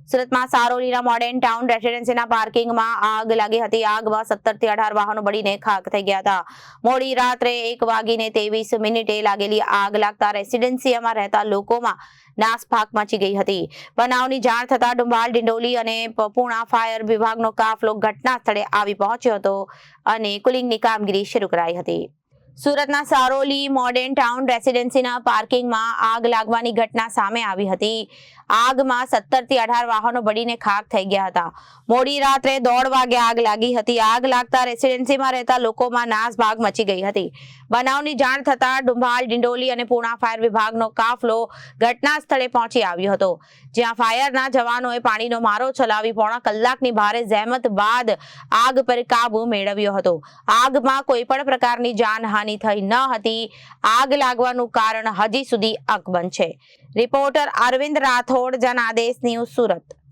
સુરતમાં સારોલીના modern town રેસિડેન્સીના પાર્કિંગમાં આગ લાગી હતી। આગમાં 17 થી 18 વાહનો બળીને ખાખ થઈ ગયા હતા। મોડી રાત્રે 1:23 લાગેલી આગ લાગતા રેસિડેન્સીમાં રહેતા લોકોમાં નાસભાગ મચી ગઈ હતી। બનાવની જાણ થતાં ડુંભાલ, ડિંડોલી અને પૂણા ફાયર વિભાગનો કાફલો ઘટના સ્થળે આવી પહોંચ્યો હતો અને કુલિંગની કામગીરી શરૂ કરાઈ હતી। સુરતના સારોલી મોડર્ન ટાઉન રેસિડેન્સીના પાર્કિંગમાં આગ લાગવાની ઘટના સામે આવી હતી। આગમાં 17 થી 18 વાહનો બળીને ખાખ થઈ ગયા હતા। મોડી રાત્રે 1:30 વાગે આગ લાગી હતી। આગ લાગતા રેસિડેન્સીમાં રહેતા લોકોમાં નાસભાગ મચી ગઈ હતી। બનાવની જાણ થતાં ડુંભાલ, ડિંડોલી અને પૂણા ફાયર વિભાગનો કાફલો ઘટના સ્થળે પહોંચી આવ્યો હતો, જ્યાં ફાયરના જવાનોએ પાણીનો મારો ચલાવી પોણા કલાકની ભારે જહેમત બાદ આગ પર કાબુ મેળવ્યો હતો। આગમાં કોઈ પણ પ્રકારની જાનહાનિ થઈ ન હતી। આગ લાગવાનું કારણ હજી સુધી અકબંધ છે। Reporter Arvind Rathod, Janadesh news, Surat.